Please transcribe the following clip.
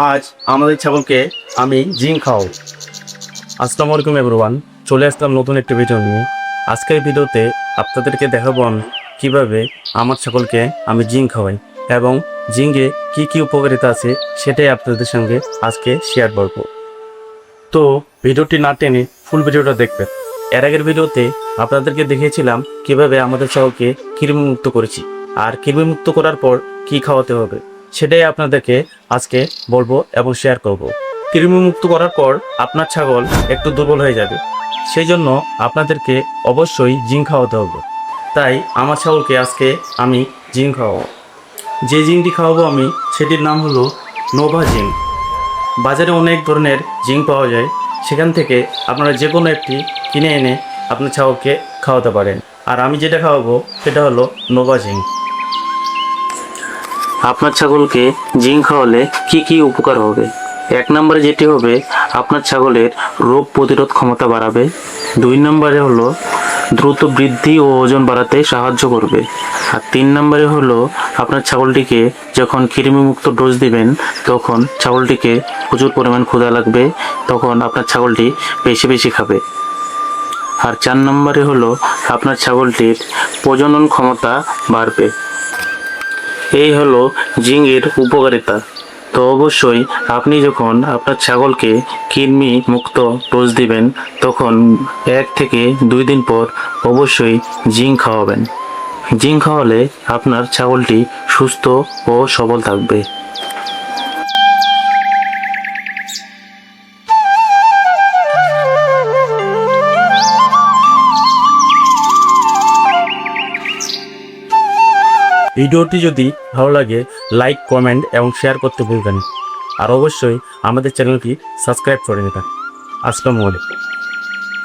আজ আমাদের ছাগলকে আমি জিঙ্ক খাওয়াবো। আসসালামু আলাইকুম এভরিওয়ান, চলে আসলাম নতুন একটা ভিডিও নিয়ে। আজকের ভিডিওতে আপনাদেরকে দেখাবো আমি কীভাবে আমার ছাগলকে আমি জিঙ্ক খাওয়াই এবং জিঙ্কে কি কি উপকারিতা আছে সেটাই আপনাদের সঙ্গে আজকে শেয়ার করব। তো ভিডিওটি না টেনে ফুল ভিডিওটা দেখবেন। এর আগের ভিডিওতে আপনাদেরকে দেখিয়েছিলাম কিভাবে আমাদের ছাগলকে কৃমিমুক্ত করেছি, আর কৃমিমুক্ত করার পর কি খাওয়াতে হবে সেটাই আপনাদেরকে আজকে বলবো এবং শেয়ার করব। কৃমিমুক্ত করার পর আপনার ছাগল একটু দুর্বল হয়ে যাবে, সেই জন্য আপনাদেরকে অবশ্যই জিঙ্ক খাওয়াতে হবে। তাই আমার ছাগলকে আজকে আমি জিঙ্ক খাওয়াবো। যে জিঙ্কটি খাওয়াবো আমি সেটির নাম হলো নোভা জিঙ্ক। বাজারে অনেক ধরনের জিঙ্ক পাওয়া যায়, সেখান থেকে আপনারা যে কোনো একটি কিনে এনে আপনার ছাগলকে খাওয়াতে পারেন। আর আমি যেটা খাওয়াবো সেটা হলো নোভা জিঙ্ক। আপনার ছাগলকে জিঙ্ক খাওয়ালে কি কি উপকার হবে? এক নম্বরে যেটি হবে, আপনার ছাগলের রোগ প্রতিরোধ ক্ষমতা বাড়াবে। 2 নম্বরে হলো দ্রুত বৃদ্ধি ও ওজন বাড়াতে সাহায্য করবে। আর 3 নম্বরে হলো আপনার ছাগলটিকে যখন কৃমিমুক্ত ডোজ দিবেন তখন ছাগলটিকে প্রচুর পরিমাণ ক্ষুধা লাগবে, তখন আপনার ছাগলটি বেশি বেশি খাবে। আর 4 নম্বরে হলো আপনার ছাগলটির প্রজনন ক্ষমতা বাড়বে। এই হলো জিঙ্কের উপকারিতা। তো অবশ্যই আপনি যখন আপনার ছাগলকে কৃমি মুক্ত ডোজ দিবেন তখন 1 থেকে 2 দিন পর অবশ্যই জিঙ্ক খাওয়াবেন। জিঙ্ক খাওয়ালে আপনার ছাগলটি সুস্থ ও সবল থাকবে। ভিডিওটি যদি ভালো লাগে লাইক, কমেন্ট এবং শেয়ার করতে ভুলবেন না। আর অবশ্যই আমাদের চ্যানেলটি সাবস্ক্রাইব করে নেবেন। আসসালামু আলাইকুম।